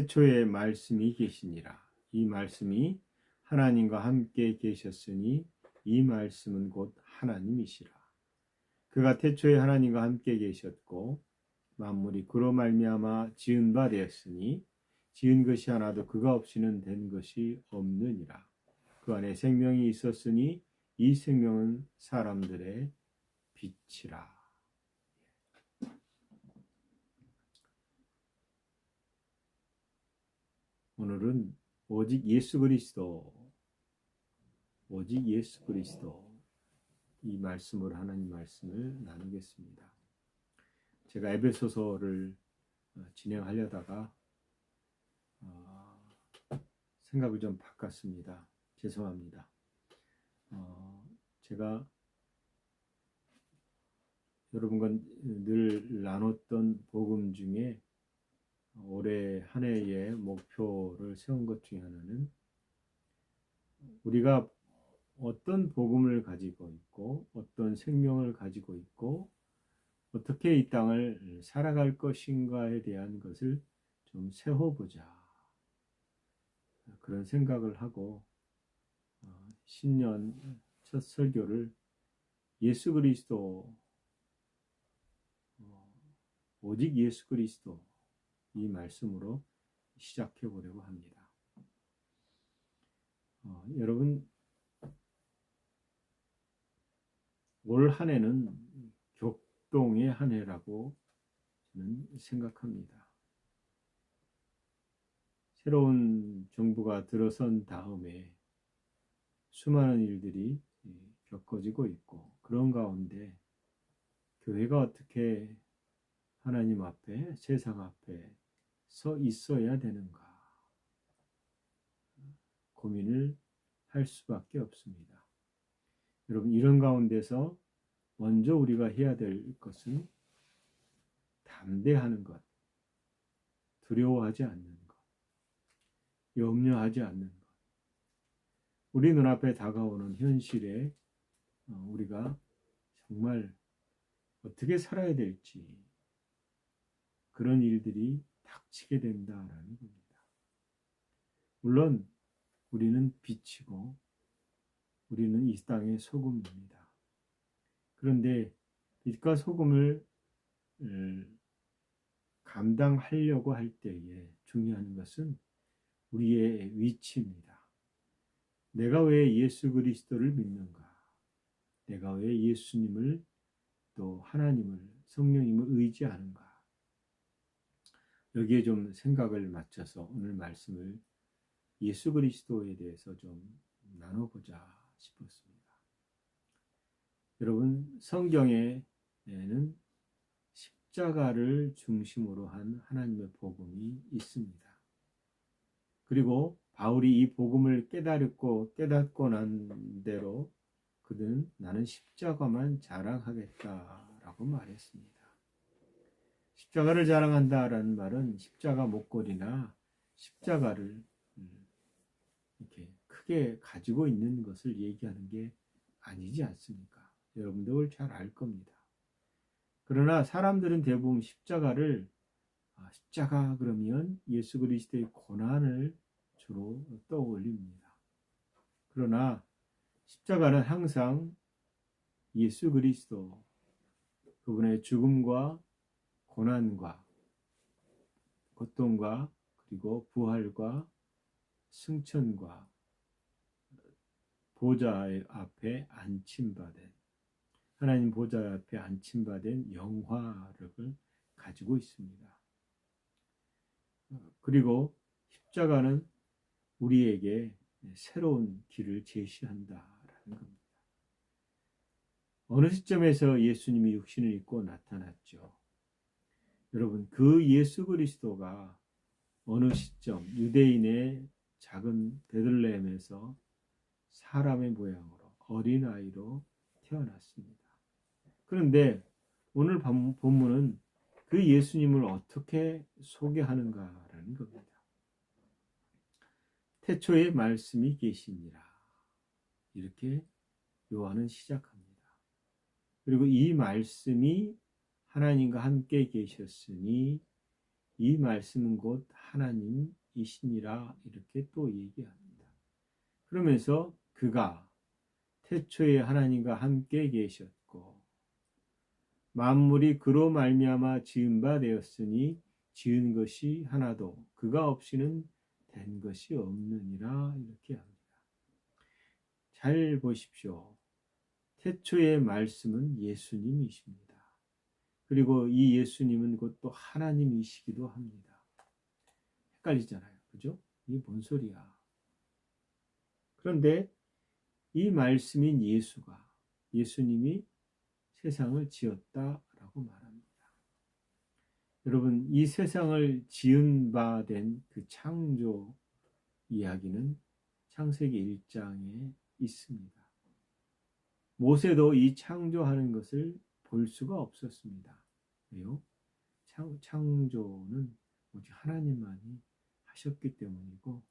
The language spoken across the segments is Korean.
태초에 말씀이 계시니라. 이 말씀이 하나님과 함께 계셨으니 이 말씀은 곧 하나님이시라. 그가 태초에 하나님과 함께 계셨고 만물이 그로 말미암아 지은 바 되었으니 지은 것이 하나도 그가 없이는 된 것이 없느니라. 그 안에 생명이 있었으니 이 생명은 사람들의 빛이라. 오늘은 오직 예수 그리스도 이 말씀을 하나님 말씀을 나누겠습니다. 제가 에베소서를 진행하려다가 생각을 좀 바꿨습니다. 죄송합니다. 제가 여러분과 늘 나눴던 복음 중에 올해 한 해의 목표를 세운 것 중에 하나는 우리가 어떤 복음을 가지고 있고 어떤 생명을 가지고 있고 어떻게 이 땅을 살아갈 것인가에 대한 것을 좀 세워보자. 그런 생각을 하고 신년 첫 설교를 예수 그리스도, 오직 예수 그리스도 이 말씀으로 시작해 보려고 합니다. 여러분, 올 한 해는 격동의 한 해라고 저는 생각합니다. 새로운 정부가 들어선 다음에 수많은 일들이 겪어지고 있고 그런 가운데 교회가 어떻게 하나님 앞에, 세상 앞에 서 있어야 되는가 고민을 할 수밖에 없습니다. 여러분, 이런 가운데서 먼저 우리가 해야 될 것은 담대하는 것, 두려워하지 않는 것, 염려하지 않는 것. 우리 눈앞에 다가오는 현실에 우리가 정말 어떻게 살아야 될지 그런 일들이 닥치게 된다라는 겁니다. 물론 우리는 빛이고 우리는 이 땅의 소금입니다. 그런데 빛과 소금을 감당하려고 할 때에 중요한 것은 우리의 위치입니다. 내가 왜 예수 그리스도를 믿는가? 내가 왜 예수님을 또 하나님을, 성령님을 의지하는가? 여기에 좀 생각을 맞춰서 오늘 말씀을 예수 그리스도에 대해서 좀 나눠보자 싶었습니다. 여러분, 성경에는 십자가를 중심으로 한 하나님의 복음이 있습니다. 그리고 바울이 이 복음을 깨닫고 난 대로 그는 나는 십자가만 자랑하겠다라고 말했습니다. 십자가를 자랑한다라는 말은 십자가 목걸이나 십자가를 이렇게 크게 가지고 있는 것을 얘기하는 게 아니지 않습니까? 여러분도 잘 알 겁니다. 그러나 사람들은 대부분 십자가 그러면 예수 그리스도의 고난을 주로 떠올립니다. 그러나 십자가는 항상 예수 그리스도, 그분의 죽음과 고난과 고통과 그리고 부활과 승천과 보좌 앞에 안침받은 하나님 보좌 앞에 안침받은 영화를 가지고 있습니다. 그리고 십자가는 우리에게 새로운 길을 제시한다라는 겁니다. 어느 시점에서 예수님이 육신을 입고 나타났죠. 여러분, 그 예수 그리스도가 어느 시점 유대인의 작은 베들레헴에서 사람의 모양으로 어린아이로 태어났습니다. 그런데 오늘 본문은 그 예수님을 어떻게 소개하는가라는 겁니다. 태초에 말씀이 계시니라. 이렇게 요한은 시작합니다. 그리고 이 말씀이 하나님과 함께 계셨으니 이 말씀은 곧 하나님이시니라 이렇게 또 얘기합니다. 그러면서 그가 태초에 하나님과 함께 계셨고 만물이 그로 말미암아 지은 바 되었으니 지은 것이 하나도 그가 없이는 된 것이 없느니라 이렇게 합니다. 잘 보십시오. 태초의 말씀은 예수님이십니다. 그리고 이 예수님은 곧 또 하나님이시기도 합니다. 헷갈리잖아요. 그죠? 이게 뭔 소리야? 그런데 이 말씀인 예수님이 세상을 지었다라고 말합니다. 여러분, 이 세상을 지은 바 된 그 창조 이야기는 창세기 1장에 있습니다. 모세도 이 창조하는 것을 볼 수가 없었습니다. 왜요? 창조는 오직 하나님만이 하셨기 때문이고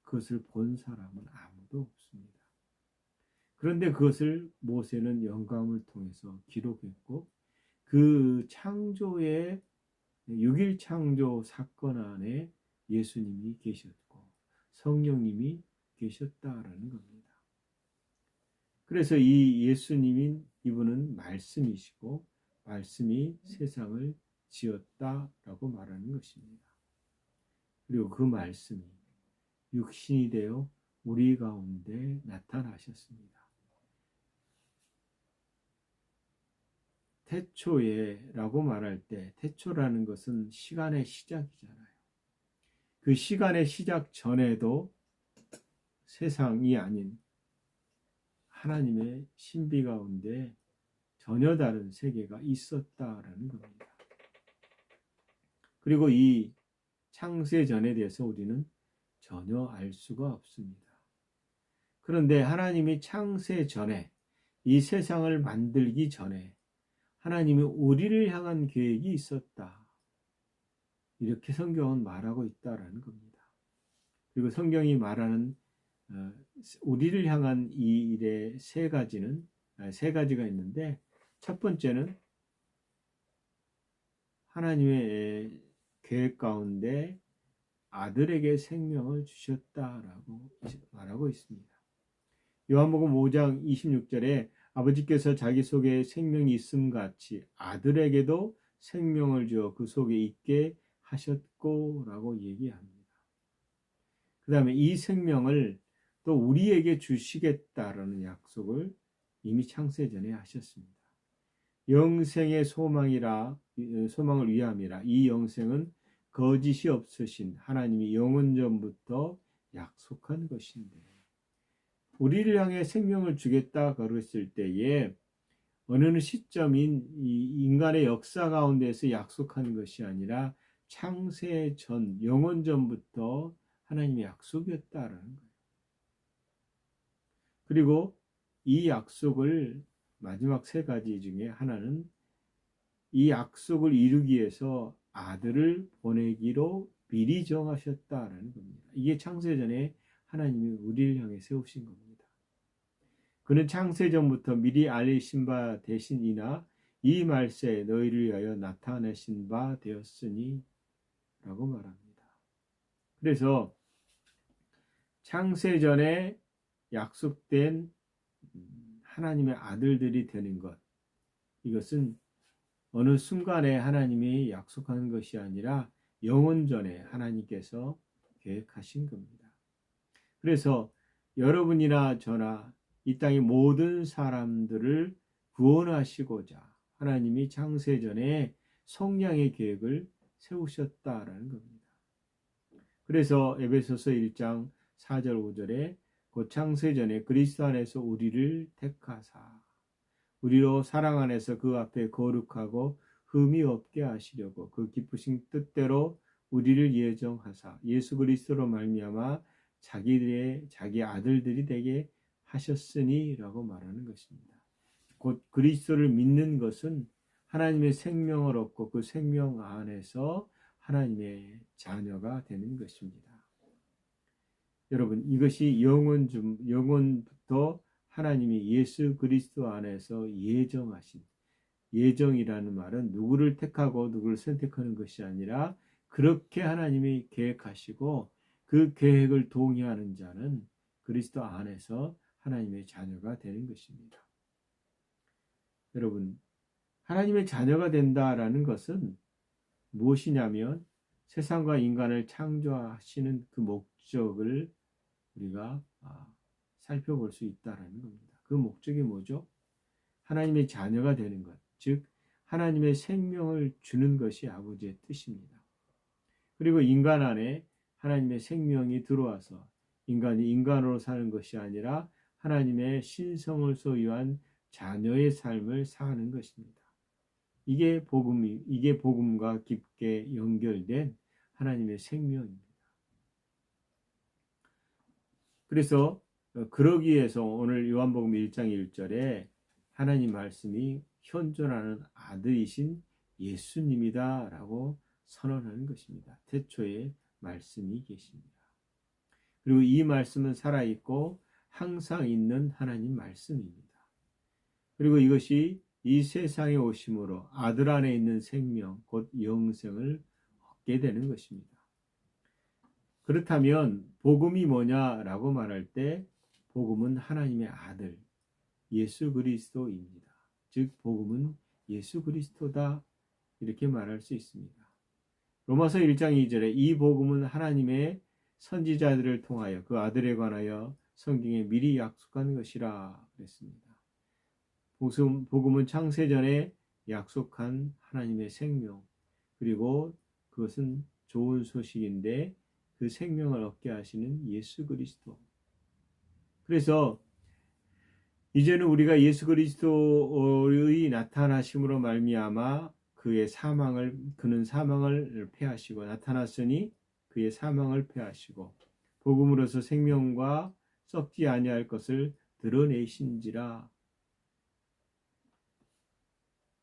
그것을 본 사람은 아무도 없습니다. 그런데 그것을 모세는 영감을 통해서 기록했고 그 창조의 6일 창조 사건 안에 예수님이 계셨고 성령님이 계셨다라는 겁니다. 그래서 이 예수님인 이분은 말씀이시고 말씀이 세상을 지었다라고 말하는 것입니다. 그리고 그 말씀이 육신이 되어 우리 가운데 나타나셨습니다. 태초에라고 말할 때 태초라는 것은 시간의 시작이잖아요. 그 시간의 시작 전에도 세상이 아닌 하나님의 신비 가운데 전혀 다른 세계가 있었다라는 겁니다. 그리고 이 창세전에 대해서 우리는 전혀 알 수가 없습니다. 그런데 하나님이 창세전에 이 세상을 만들기 전에 하나님이 우리를 향한 계획이 있었다. 이렇게 성경은 말하고 있다라는 겁니다. 그리고 성경이 말하는 우리를 향한 이 일의 세 가지가 있는데 첫 번째는 하나님의 계획 가운데 아들에게 생명을 주셨다라고 말하고 있습니다. 요한복음 5장 26절에 아버지께서 자기 속에 생명이 있음 같이 아들에게도 생명을 주어 그 속에 있게 하셨고 라고 얘기합니다. 그 다음에 이 생명을 또 우리에게 주시겠다라는 약속을 이미 창세전에 하셨습니다. 영생의 소망을 위함이라. 이 영생은 거짓이 없으신 하나님이 영원전부터 약속한 것인데 우리를 향해 생명을 주겠다 그랬을 때에 어느 시점인 이 인간의 역사 가운데서 약속한 것이 아니라 창세전 영원전부터 하나님의 약속이었다라는 거예요. 그리고 이 약속을 마지막 세 가지 중에 하나는 이 약속을 이루기 위해서 아들을 보내기로 미리 정하셨다라는 겁니다. 이게 창세전에 하나님이 우리를 향해 세우신 겁니다. 그는 창세전부터 미리 알리신 바 되시니나 이 말세에 너희를 위하여 나타내신 바 되었으니 라고 말합니다. 그래서 창세전에 약속된 하나님의 아들들이 되는 것, 이것은 어느 순간에 하나님이 약속하는 것이 아니라 영원전에 하나님께서 계획하신 겁니다. 그래서 여러분이나 저나 이 땅의 모든 사람들을 구원하시고자 하나님이 창세전에 성량의 계획을 세우셨다라는 겁니다. 그래서 에베소서 1장 4절 5절에 그 창세전에 그리스도 안에서 우리를 택하사 우리로 사랑 안에서 그 앞에 거룩하고 흠이 없게 하시려고 그 기쁘신 뜻대로 우리를 예정하사 예수 그리스도로 말미암아 자기 아들들이 되게 하셨으니라고 말하는 것입니다. 곧 그리스도를 믿는 것은 하나님의 생명을 얻고 그 생명 안에서 하나님의 자녀가 되는 것입니다. 여러분, 이것이 영원부터 하나님이 예수 그리스도 안에서 예정하신, 예정이라는 말은 누구를 택하고 누구를 선택하는 것이 아니라 그렇게 하나님이 계획하시고 그 계획을 동의하는 자는 그리스도 안에서 하나님의 자녀가 되는 것입니다. 여러분, 하나님의 자녀가 된다라는 것은 무엇이냐면 세상과 인간을 창조하시는 그 목적을 우리가 살펴볼 수 있다라는 겁니다. 그 목적이 뭐죠? 하나님의 자녀가 되는 것, 즉 하나님의 생명을 주는 것이 아버지의 뜻입니다. 그리고 인간 안에 하나님의 생명이 들어와서 인간이 인간으로 사는 것이 아니라 하나님의 신성을 소유한 자녀의 삶을 사는 것입니다. 이게 복음과 깊게 연결된 하나님의 생명입니다. 그래서 그러기 위해서 오늘 요한복음 1장 1절에 하나님 말씀이 현존하는 아들이신 예수님이다라고 선언하는 것입니다. 태초에 말씀이 계십니다. 그리고 이 말씀은 살아있고 항상 있는 하나님 말씀입니다. 그리고 이것이 이 세상에 오심으로 아들 안에 있는 생명, 곧 영생을 얻게 되는 것입니다. 그렇다면 복음이 뭐냐라고 말할 때 복음은 하나님의 아들 예수 그리스도입니다. 즉 복음은 예수 그리스도다 이렇게 말할 수 있습니다. 로마서 1장 2절에 이 복음은 하나님의 선지자들을 통하여 그 아들에 관하여 성경에 미리 약속한 것이라 그랬습니다. 복음은 창세전에 약속한 하나님의 생명, 그리고 그것은 좋은 소식인데 그 생명을 얻게 하시는 예수 그리스도. 그래서 이제는 우리가 예수 그리스도의 나타나심으로 말미암아 그는 사망을 패하시고 나타났으니 그의 사망을 패하시고 복음으로서 생명과 썩지 아니할 것을 드러내신지라.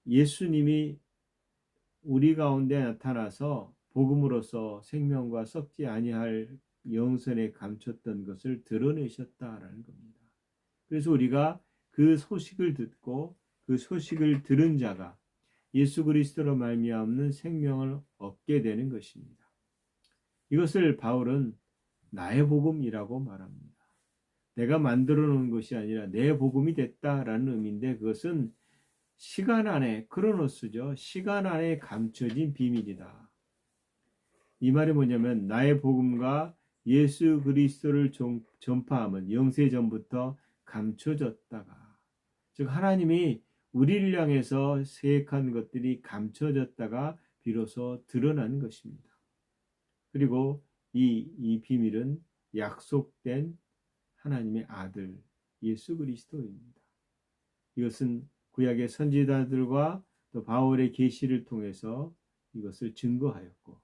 예수님이 우리 가운데 나타나서 복음으로서 생명과 썩지 아니할 영생에 감췄던 것을 드러내셨다라는 겁니다. 그래서 우리가 그 소식을 듣고 그 소식을 들은 자가 예수 그리스도로 말미암는 생명을 얻게 되는 것입니다. 이것을 바울은 나의 복음이라고 말합니다. 내가 만들어 놓은 것이 아니라 내 복음이 됐다라는 의미인데 그것은 시간 안에 크로노스죠. 시간 안에 감춰진 비밀이다. 이 말이 뭐냐면 나의 복음과 예수 그리스도를 전파함은 영세전부터 감춰졌다가 즉 하나님이 우리를 향해서 계획한 것들이 감춰졌다가 비로소 드러나는 것입니다. 그리고 이 비밀은 약속된 하나님의 아들 예수 그리스도입니다. 이것은 구약의 선지자들과 또 바울의 계시를 통해서 이것을 증거하였고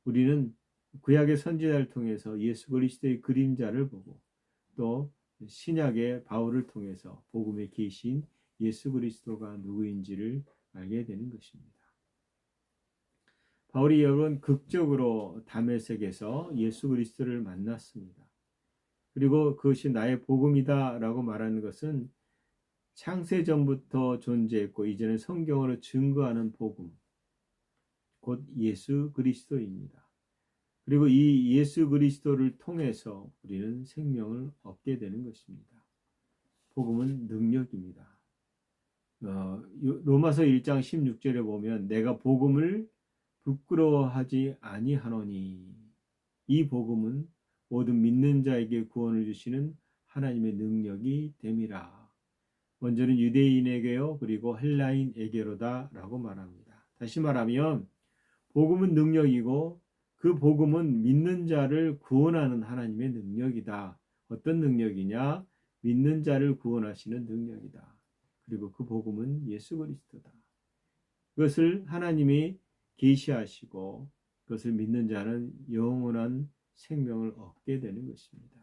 우리는 구약의 선지자를 통해서 예수 그리스도의 그림자를 보고 또 신약의 바울을 통해서 복음의 계시인 예수 그리스도가 누구인지를 알게 되는 것입니다. 바울이 여러분 극적으로 다메섹에서 예수 그리스도를 만났습니다. 그리고 그것이 나의 복음이다라고 말하는 것은 창세전부터 존재했고 이제는 성경으로 증거하는 복음, 곧 예수 그리스도입니다. 그리고 이 예수 그리스도를 통해서 우리는 생명을 얻게 되는 것입니다. 복음은 능력입니다. 로마서 1장 16절에 보면 내가 복음을 부끄러워하지 아니하노니 이 복음은 모든 믿는 자에게 구원을 주시는 하나님의 능력이 됨이라. 먼저는 유대인에게요 그리고 헬라인에게로다 라고 말합니다. 다시 말하면 복음은 능력이고 그 복음은 믿는 자를 구원하는 하나님의 능력이다. 어떤 능력이냐? 믿는 자를 구원하시는 능력이다. 그리고 그 복음은 예수 그리스도다. 그것을 하나님이 계시하시고 그것을 믿는 자는 영원한 생명을 얻게 되는 것입니다.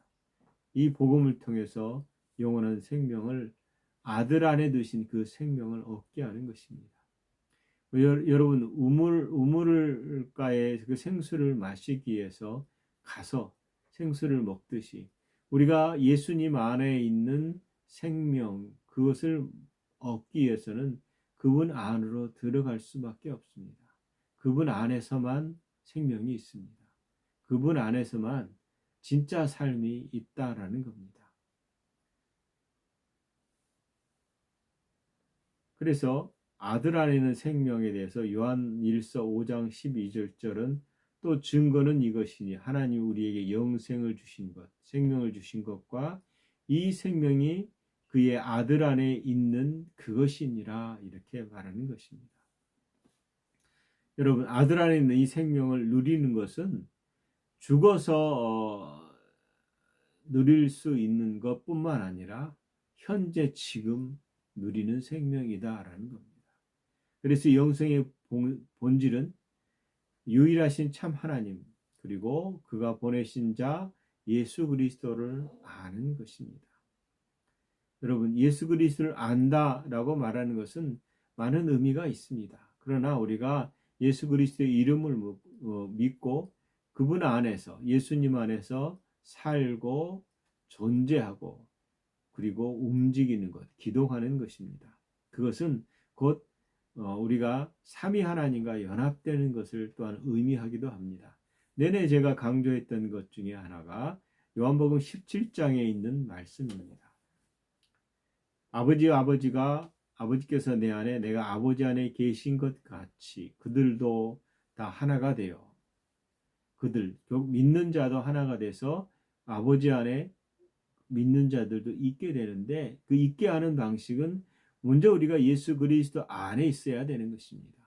이 복음을 통해서 영원한 생명을 아들 안에 두신 그 생명을 얻게 하는 것입니다. 여러분 우물가에 그 생수를 마시기 위해서 가서 생수를 먹듯이 우리가 예수님 안에 있는 생명 그것을 얻기 위해서는 그분 안으로 들어갈 수밖에 없습니다. 그분 안에서만 생명이 있습니다. 그분 안에서만 진짜 삶이 있다라는 겁니다. 그래서 아들 안에는 생명에 대해서 요한 1서 5장 12절은 또 증거는 이것이니 하나님 우리에게 영생을 주신 것, 생명을 주신 것과 이 생명이 그의 아들 안에 있는 그것이니라 이렇게 말하는 것입니다. 여러분, 아들 안에 있는 이 생명을 누리는 것은 죽어서 누릴 수 있는 것뿐만 아니라 현재 지금 누리는 생명이다라는 겁니다. 그래서 영생의 본질은 유일하신 참 하나님 그리고 그가 보내신 자 예수 그리스도를 아는 것입니다. 여러분, 예수 그리스도를 안다라고 말하는 것은 많은 의미가 있습니다. 그러나 우리가 예수 그리스도의 이름을 믿고 그분 안에서 예수님 안에서 살고 존재하고 그리고 움직이는 것, 기도하는 것입니다. 그것은 곧 우리가 삼위 하나님과 연합되는 것을 또한 의미하기도 합니다. 내내 제가 강조했던 것 중에 하나가 요한복음 17장에 있는 말씀입니다. 아버지께서 내 안에 내가 아버지 안에 계신 것 같이 그들도 다 하나가 되어 그들 믿는 자도 하나가 돼서 아버지 안에 믿는 자들도 있게 되는데 그 있게 하는 방식은 먼저 우리가 예수 그리스도 안에 있어야 되는 것입니다.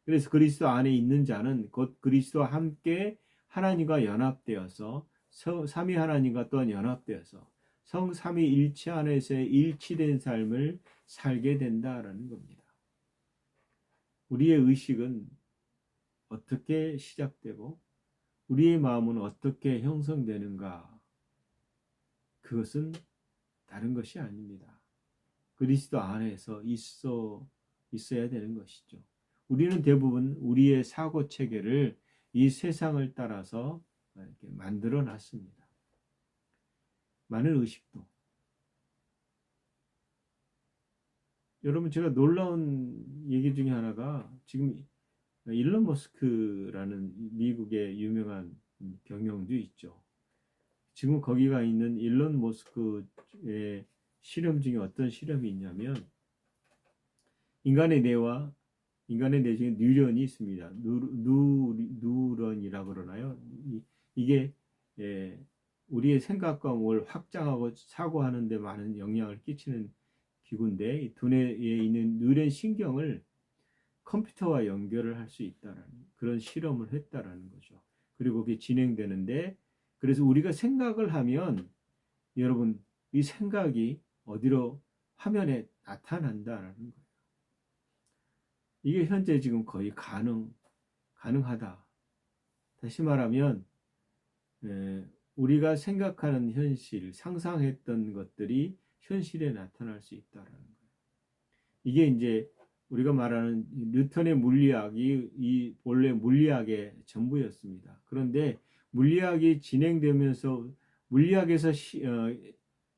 그래서 그리스도 안에 있는 자는 곧 그리스도와 함께 하나님과 연합되어서 삼위 하나님과 또한 연합되어서 성삼위일체 안에서의 일치된 삶을 살게 된다라는 겁니다. 우리의 의식은 어떻게 시작되고 우리의 마음은 어떻게 형성되는가? 그것은 다른 것이 아닙니다. 그리스도 안에서 있어야 되는 것이죠. 우리는 대부분 우리의 사고 체계를 이 세상을 따라서 이렇게 만들어 놨습니다. 많은 의식도. 여러분, 제가 놀라운 얘기 중에 하나가 지금 일론 머스크라는 미국의 유명한 경영주 있죠. 지금 거기가 있는 일론 머스크의 실험 중에 어떤 실험이 있냐면 인간의 뇌 중에 뉴런이 있습니다. 누런이라고 그러나요? 이게 우리의 생각과 뭘 확장하고 사고하는 데 많은 영향을 끼치는 기구인데 이 두뇌에 있는 뉴런 신경을 컴퓨터와 연결을 할 수 있다라는 그런 실험을 했다라는 거죠. 그리고 그게 진행되는데 그래서 우리가 생각을 하면 여러분 이 생각이 어디로 화면에 나타난다라는 거예요. 이게 현재 지금 거의 가능하다. 다시 말하면 우리가 생각하는 현실, 상상했던 것들이 현실에 나타날 수 있다라는 거예요. 이게 이제 우리가 말하는 뉴턴의 물리학이 이 본래 물리학의 전부였습니다. 그런데 물리학이 진행되면서 물리학에서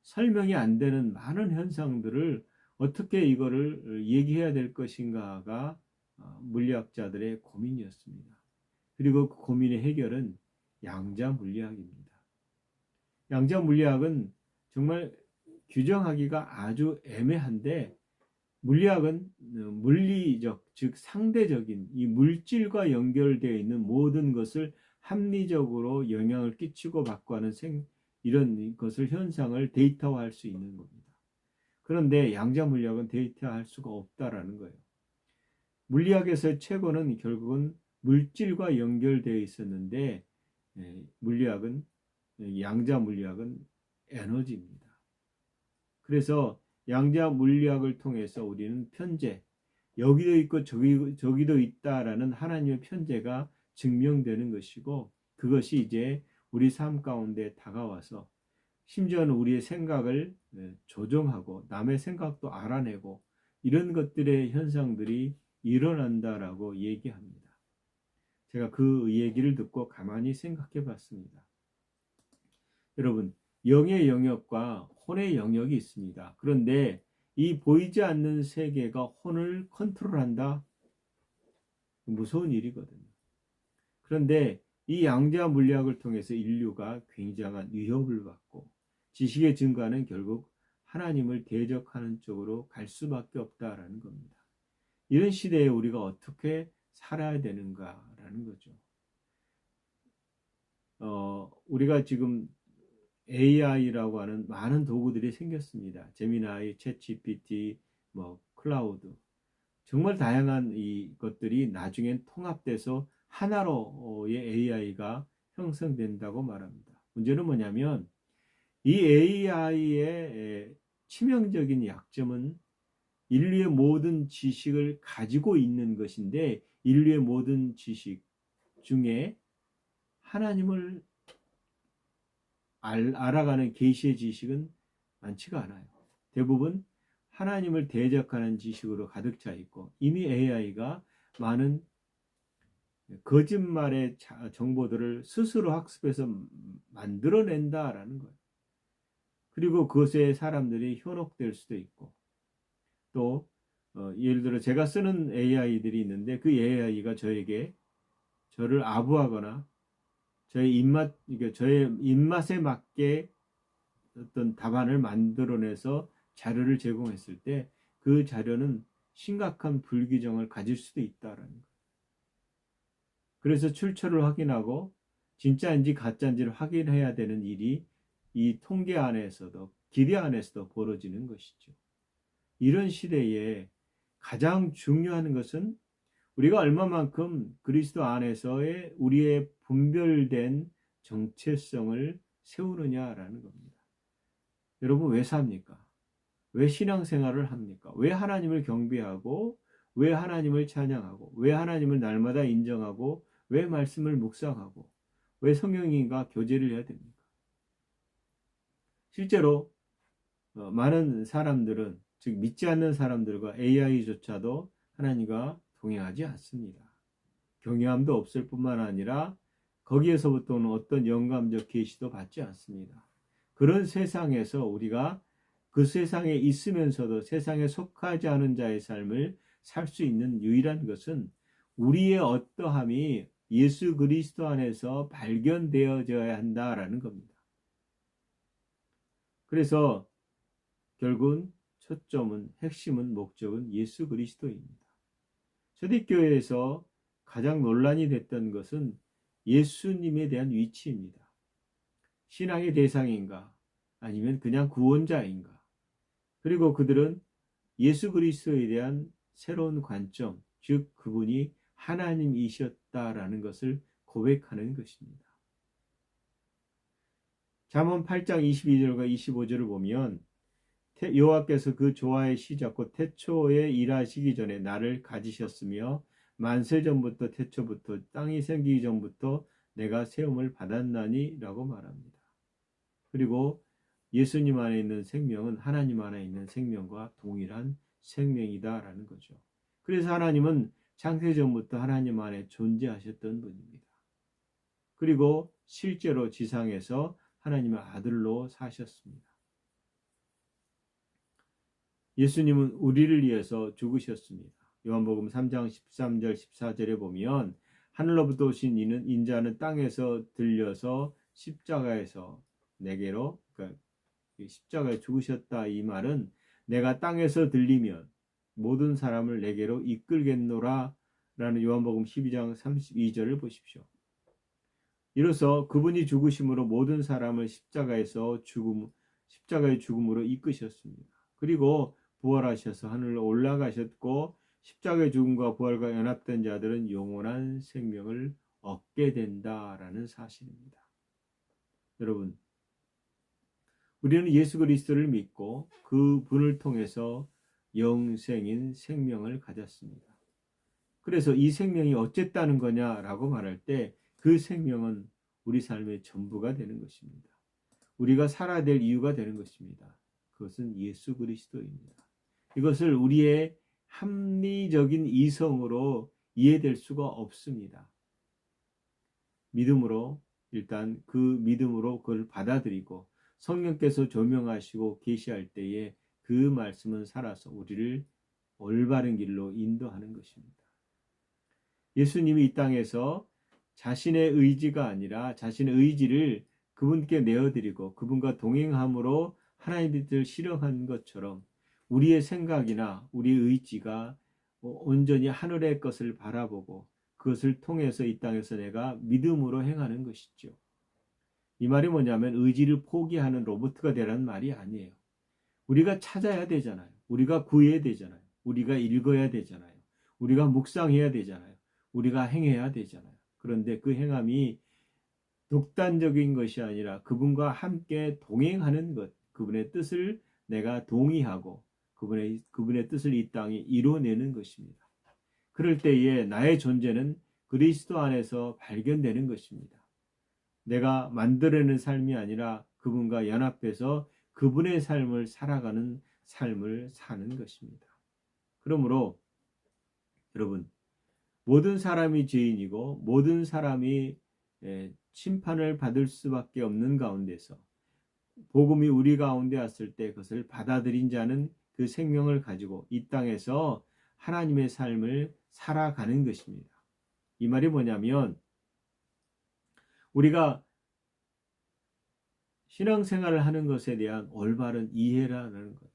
설명이 안 되는 많은 현상들을 어떻게 이거를 얘기해야 될 것인가가 물리학자들의 고민이었습니다. 그리고 그 고민의 해결은 양자 물리학입니다. 양자 물리학은 정말 규정하기가 아주 애매한데 물리학은 물리적, 즉 상대적인 이 물질과 연결되어 있는 모든 것을 합리적으로 영향을 끼치고 받고 하는 이런 것을 현상을 데이터화할 수 있는 겁니다. 그런데 양자 물리학은 데이터화할 수가 없다라는 거예요. 물리학에서의 최고는 결국은 물질과 연결되어 있었는데 양자 물리학은 에너지입니다. 그래서 양자 물리학을 통해서 우리는 편재, 여기도 있고 저기도 있다라는 하나님의 편재가 증명되는 것이고 그것이 이제 우리 삶 가운데 다가와서 심지어는 우리의 생각을 조정하고 남의 생각도 알아내고 이런 것들의 현상들이 일어난다라고 얘기합니다. 제가 그 얘기를 듣고 가만히 생각해 봤습니다. 여러분, 영의 영역과 혼의 영역이 있습니다. 그런데 이 보이지 않는 세계가 혼을 컨트롤한다? 무서운 일이거든요. 그런데 이 양자 물리학을 통해서 인류가 굉장한 위협을 받고 지식의 증가는 결국 하나님을 대적하는 쪽으로 갈 수밖에 없다라는 겁니다. 이런 시대에 우리가 어떻게 살아야 되는가라는 거죠. 우리가 지금 AI라고 하는 많은 도구들이 생겼습니다. 제미나이, 챗GPT, 클라우드. 정말 다양한 이 것들이 나중엔 통합돼서 하나로의 AI가 형성된다고 말합니다. 문제는 뭐냐면 이 AI의 치명적인 약점은 인류의 모든 지식을 가지고 있는 것인데 인류의 모든 지식 중에 하나님을 알아가는 계시의 지식은 많지가 않아요. 대부분 하나님을 대적하는 지식으로 가득 차 있고 이미 AI가 많은 거짓말의 정보들을 스스로 학습해서 만들어낸다라는 거예요. 그리고 그것에 사람들이 현혹될 수도 있고 또 예를 들어 제가 쓰는 AI들이 있는데 그 AI가 저를 아부하거나 저의 입맛에 맞게 어떤 답안을 만들어내서 자료를 제공했을 때 그 자료는 심각한 불규정을 가질 수도 있다라는 거예요. 그래서 출처를 확인하고 진짜인지 가짜인지를 확인해야 되는 일이 이 통계 안에서도 기대 안에서도 벌어지는 것이죠. 이런 시대에 가장 중요한 것은 우리가 얼마만큼 그리스도 안에서의 우리의 분별된 정체성을 세우느냐라는 겁니다. 여러분 왜 삽니까? 왜 신앙생활을 합니까? 왜 하나님을 경배하고 왜 하나님을 찬양하고 왜 하나님을 날마다 인정하고 왜 말씀을 묵상하고 왜 성령님과 교제를 해야 됩니까? 실제로 많은 사람들은 즉 믿지 않는 사람들과 AI조차도 하나님과 동행하지 않습니다. 경외함도 없을 뿐만 아니라 거기에서부터는 어떤 영감적 계시도 받지 않습니다. 그런 세상에서 우리가 그 세상에 있으면서도 세상에 속하지 않은 자의 삶을 살 수 있는 유일한 것은 우리의 어떠함이 예수 그리스도 안에서 발견되어져야 한다라는 겁니다. 그래서 결국은 초점은 핵심은 목적은 예수 그리스도입니다. 초대교회에서 가장 논란이 됐던 것은 예수님에 대한 위치입니다. 신앙의 대상인가 아니면 그냥 구원자인가. 그리고 그들은 예수 그리스도에 대한 새로운 관점, 즉 그분이 하나님이셨다라는 것을 고백하는 것입니다. 잠언 8장 22절과 25절을 보면 여호와께서 그 조화의 시작 곧 태초에 일하시기 전에 나를 가지셨으며 만세 전부터 태초부터 땅이 생기기 전부터 내가 세움을 받았나니 라고 말합니다. 그리고 예수님 안에 있는 생명은 하나님 안에 있는 생명과 동일한 생명이다라는 거죠. 그래서 하나님은 창세 전부터 하나님 안에 존재하셨던 분입니다. 그리고 실제로 지상에서 하나님의 아들로 사셨습니다. 예수님은 우리를 위해서 죽으셨습니다. 요한복음 3장 13절 14절에 보면 하늘로부터 오신 이는 인자는 땅에서 들려서 십자가에서 내게로 그러니까 십자가에 죽으셨다 이 말은 내가 땅에서 들리면 모든 사람을 내게로 이끌겠노라 라는 요한복음 12장 32절을 보십시오. 이로써 그분이 죽으심으로 모든 사람을 십자가의 죽음으로 이끄셨습니다. 그리고 부활하셔서 하늘로 올라가셨고 십자가의 죽음과 부활과 연합된 자들은 영원한 생명을 얻게 된다라는 사실입니다. 여러분, 우리는 예수 그리스도를 믿고 그 분을 통해서 영생인 생명을 가졌습니다. 그래서 이 생명이 어쨌다는 거냐라고 말할 때 그 생명은 우리 삶의 전부가 되는 것입니다. 우리가 살아야 될 이유가 되는 것입니다. 그것은 예수 그리스도입니다. 이것을 우리의 합리적인 이성으로 이해될 수가 없습니다. 믿음으로 일단 그 믿음으로 그걸 받아들이고 성령께서 조명하시고 계시할 때에 그 말씀은 살아서 우리를 올바른 길로 인도하는 것입니다. 예수님이 이 땅에서 자신의 의지가 아니라 자신의 의지를 그분께 내어드리고 그분과 동행함으로 하나님의 뜻을 실현한 것처럼 우리의 생각이나 우리의 의지가 온전히 하늘의 것을 바라보고 그것을 통해서 이 땅에서 내가 믿음으로 행하는 것이죠. 이 말이 뭐냐면 의지를 포기하는 로봇가 되라는 말이 아니에요. 우리가 찾아야 되잖아요. 우리가 구해야 되잖아요. 우리가 읽어야 되잖아요. 우리가 묵상해야 되잖아요. 우리가 행해야 되잖아요. 그런데 그 행함이 독단적인 것이 아니라 그분과 함께 동행하는 것, 그분의 뜻을 내가 동의하고 그분의 뜻을 이 땅에 이뤄내는 것입니다. 그럴 때에 나의 존재는 그리스도 안에서 발견되는 것입니다. 내가 만들어내는 삶이 아니라 그분과 연합해서 그분의 삶을 살아가는 삶을 사는 것입니다. 그러므로 여러분, 모든 사람이 죄인이고 모든 사람이 심판을 받을 수밖에 없는 가운데서 복음이 우리 가운데 왔을 때 그것을 받아들인 자는 그 생명을 가지고 이 땅에서 하나님의 삶을 살아가는 것입니다. 이 말이 뭐냐면 우리가 신앙생활을 하는 것에 대한 올바른 이해라는 것.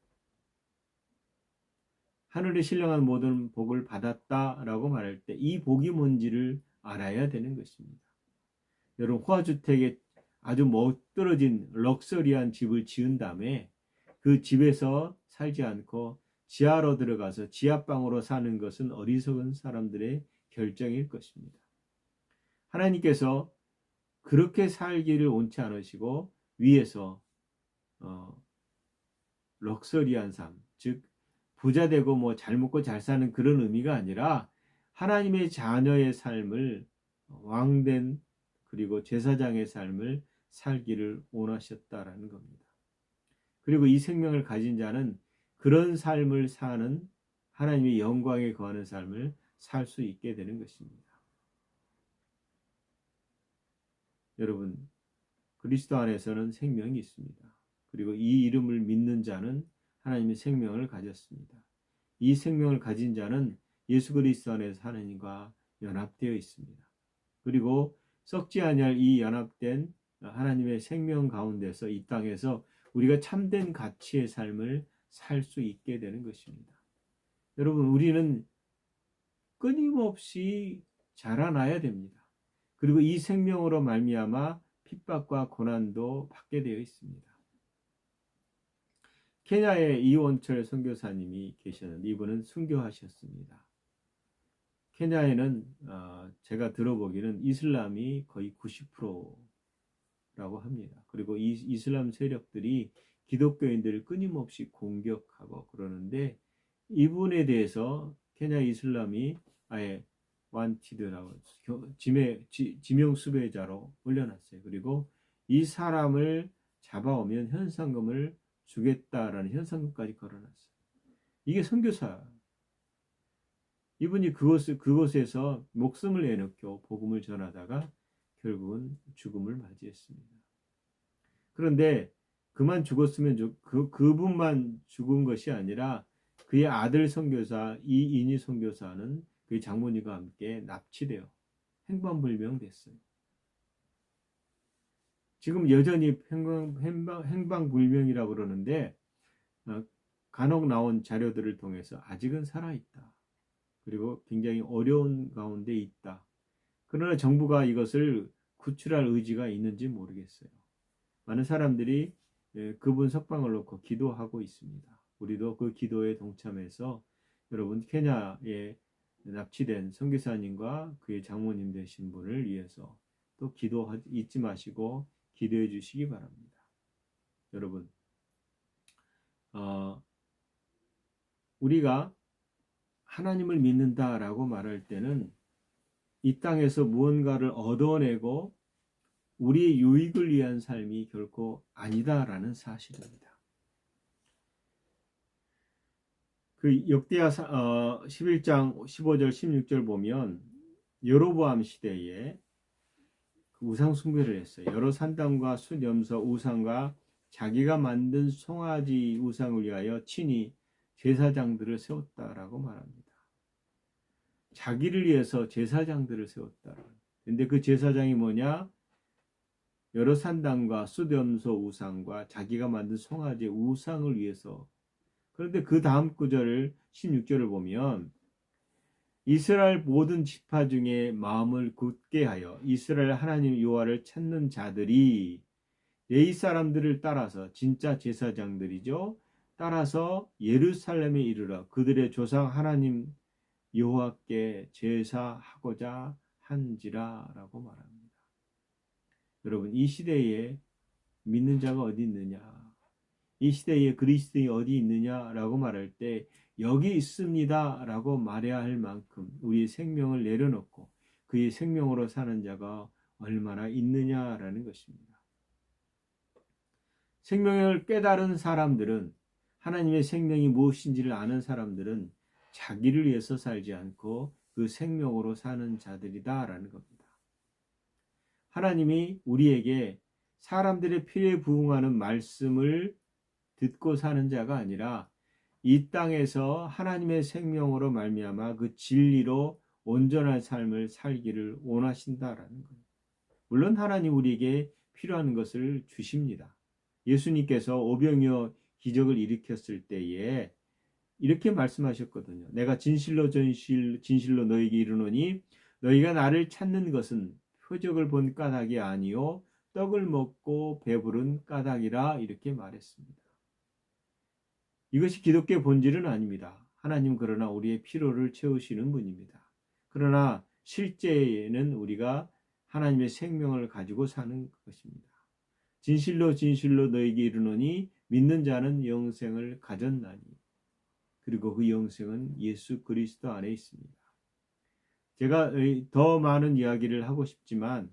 하늘에 신령한 모든 복을 받았다라고 말할 때 이 복이 뭔지를 알아야 되는 것입니다. 여러분, 호화주택에 아주 멋들어진 럭셔리한 집을 지은 다음에 그 집에서 살지 않고 지하로 들어가서 지하방으로 사는 것은 어리석은 사람들의 결정일 것입니다. 하나님께서 그렇게 살기를 원치 않으시고 위에서 럭셔리한 삶, 즉 부자 되고 뭐 잘 먹고 잘 사는 그런 의미가 아니라 하나님의 자녀의 삶을 왕된 그리고 제사장의 삶을 살기를 원하셨다라는 겁니다. 그리고 이 생명을 가진 자는 그런 삶을 사는 하나님의 영광에 거하는 삶을 살 수 있게 되는 것입니다. 여러분, 그리스도 안에서는 생명이 있습니다. 그리고 이 이름을 믿는 자는 하나님의 생명을 가졌습니다. 이 생명을 가진 자는 예수 그리스도 안에서 하나님과 연합되어 있습니다. 그리고 썩지 아니할 이 연합된 하나님의 생명 가운데서 이 땅에서 우리가 참된 가치의 삶을 살 수 있게 되는 것입니다. 여러분, 우리는 끊임없이 자라나야 됩니다. 그리고 이 생명으로 말미암아 핍박과 고난도 받게 되어 있습니다. 케냐에 이원철 선교사님이 계셨는데 이분은 순교하셨습니다. 케냐에는 제가 들어보기는 이슬람이 거의 90%라고 합니다. 그리고 이 이슬람 세력들이 기독교인들을 끊임없이 공격하고 그러는데 이분에 대해서 케냐 이슬람이 아예 완티드라고 지명 수배자로 올려놨어요. 그리고 이 사람을 잡아오면 현상금을 주겠다라는 현상금까지 걸어놨어요. 이게 선교사. 이분이 그곳에서 목숨을 내놓고 복음을 전하다가 결국은 죽음을 맞이했습니다. 그런데 그만 죽었으면 그분만 죽은 것이 아니라 그의 아들 선교사 이인희 선교사는 그의 장모님과 함께 납치되어 행방불명됐어요. 지금 여전히 행방불명이라고 그러는데 간혹 나온 자료들을 통해서 아직은 살아있다. 그리고 굉장히 어려운 가운데 있다. 그러나 정부가 이것을 구출할 의지가 있는지 모르겠어요. 많은 사람들이 그분 석방을 놓고 기도하고 있습니다. 우리도 그 기도에 동참해서 여러분 케냐에 납치된 선교사님과 그의 장모님 되신 분을 위해서 또 기도 잊지 마시고 기도해 주시기 바랍니다. 여러분, 우리가 하나님을 믿는다라고 말할 때는 이 땅에서 무언가를 얻어내고 우리의 유익을 위한 삶이 결코 아니다라는 사실입니다. 그 역대하 11장 15절 16절 보면 여로보암 시대에 우상 숭배를 했어요. 여러 산당과 숫염소 우상과 자기가 만든 송아지 우상을 위하여 친히 제사장들을 세웠다라고 말합니다. 자기를 위해서 제사장들을 세웠다. 근데 그 제사장이 뭐냐? 여러 산당과 수염소 우상과 자기가 만든 송아지 우상을 위해서. 그런데 그 다음 구절을 16절을 보면 이스라엘 모든 지파 중에 마음을 굳게 하여 이스라엘 하나님 여호와를 찾는 자들이 레위 사람들을 따라서 진짜 제사장들이죠. 따라서 예루살렘에 이르러 그들의 조상 하나님 여호와께 제사하고자 한지라라고 말합니다. 여러분, 이 시대에 믿는 자가 어디 있느냐? 이 시대에 그리스도인이 어디 있느냐라고 말할 때 여기 있습니다라고 말해야 할 만큼 우리의 생명을 내려놓고 그의 생명으로 사는 자가 얼마나 있느냐라는 것입니다. 생명을 깨달은 사람들은, 하나님의 생명이 무엇인지를 아는 사람들은 자기를 위해서 살지 않고 그 생명으로 사는 자들이다라는 겁니다. 하나님이 우리에게 사람들의 필요에 부응하는 말씀을 듣고 사는 자가 아니라 이 땅에서 하나님의 생명으로 말미암아 그 진리로 온전한 삶을 살기를 원하신다라는 거예요. 물론 하나님 우리에게 필요한 것을 주십니다. 예수님께서 오병이어 기적을 일으켰을 때에 이렇게 말씀하셨거든요. 내가 진실로 너에게 이르노니 너희가 나를 찾는 것은 표적을 본 까닭이 아니요 떡을 먹고 배부른 까닭이라 이렇게 말했습니다. 이것이 기독교의 본질은 아닙니다. 하나님 그러나 우리의 필요를 채우시는 분입니다. 그러나 실제에는 우리가 하나님의 생명을 가지고 사는 것입니다. 진실로 너에게 이르노니 믿는 자는 영생을 가졌나니 그리고 그 영생은 예수 그리스도 안에 있습니다. 제가 더 많은 이야기를 하고 싶지만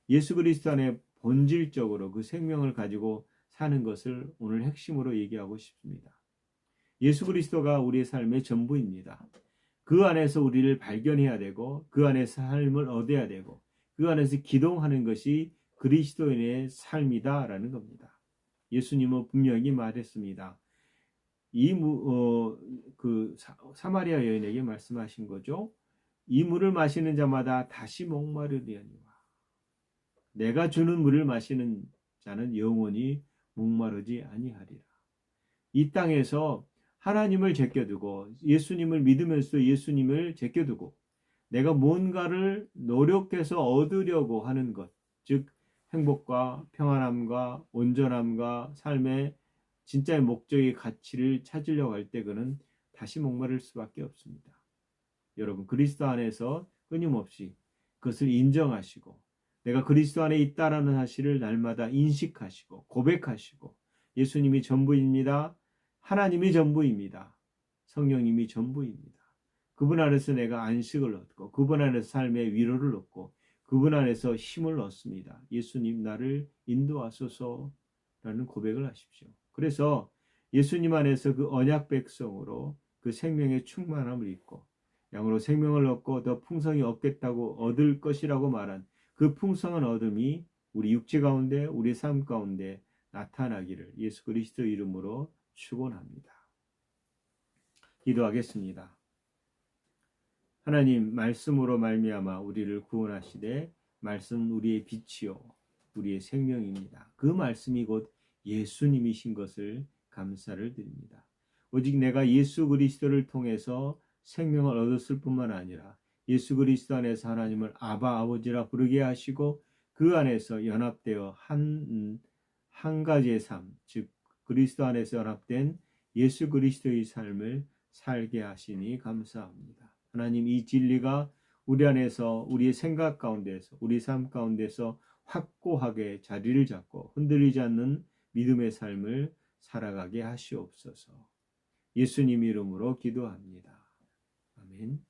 예수 그리스도 안에 본질적으로 그 생명을 가지고 사는 것을 오늘 핵심으로 얘기하고 싶습니다. 예수 그리스도가 우리의 삶의 전부입니다. 그 안에서 우리를 발견해야 되고 그 안에서 삶을 얻어야 되고 그 안에서 기동하는 것이 그리스도인의 삶이다라는 겁니다. 예수님은 분명히 말했습니다. 사마리아 여인에게 말씀하신 거죠. 이 물을 마시는 자마다 다시 목마르리니와 내가 주는 물을 마시는 자는 영원히 목마르지 아니하리라. 이 땅에서 하나님을 제껴두고 예수님을 믿으면서 예수님을 제껴두고 내가 뭔가를 노력해서 얻으려고 하는 것, 즉 행복과 평안함과 온전함과 삶의 진짜의 목적의 가치를 찾으려고 할 때 그는 다시 목마를 수밖에 없습니다. 여러분, 그리스도 안에서 끊임없이 그것을 인정하시고 내가 그리스도 안에 있다라는 사실을 날마다 인식하시고 고백하시고 예수님이 전부입니다. 하나님이 전부입니다. 성령님이 전부입니다. 그분 안에서 내가 안식을 얻고 그분 안에서 삶의 위로를 얻고 그분 안에서 힘을 얻습니다. 예수님 나를 인도하소서라는 고백을 하십시오. 그래서 예수님 안에서 그 언약 백성으로 그 생명의 충만함을 입고 양으로 생명을 얻고 더 풍성히 얻겠다고 얻을 것이라고 말한 그 풍성한 얻음이 우리 육체 가운데 우리 삶 가운데 나타나기를 예수 그리스도 이름으로 축원합니다. 기도하겠습니다. 하나님 말씀으로 말미암아 우리를 구원하시되 말씀 우리의 빛이요 우리의 생명입니다. 그 말씀이 곧 예수님이신 것을 감사를 드립니다. 오직 내가 예수 그리스도를 통해서 생명을 얻었을 뿐만 아니라 예수 그리스도 안에서 하나님을 아바 아버지라 부르게 하시고 그 안에서 연합되어 한 가지의 삶, 즉 그리스도 안에서 연합된 예수 그리스도의 삶을 살게 하시니 감사합니다. 하나님 이 진리가 우리 안에서 우리의 생각 가운데서 우리 삶 가운데서 확고하게 자리를 잡고 흔들리지 않는 믿음의 삶을 살아가게 하시옵소서. 예수님 이름으로 기도합니다. 아멘.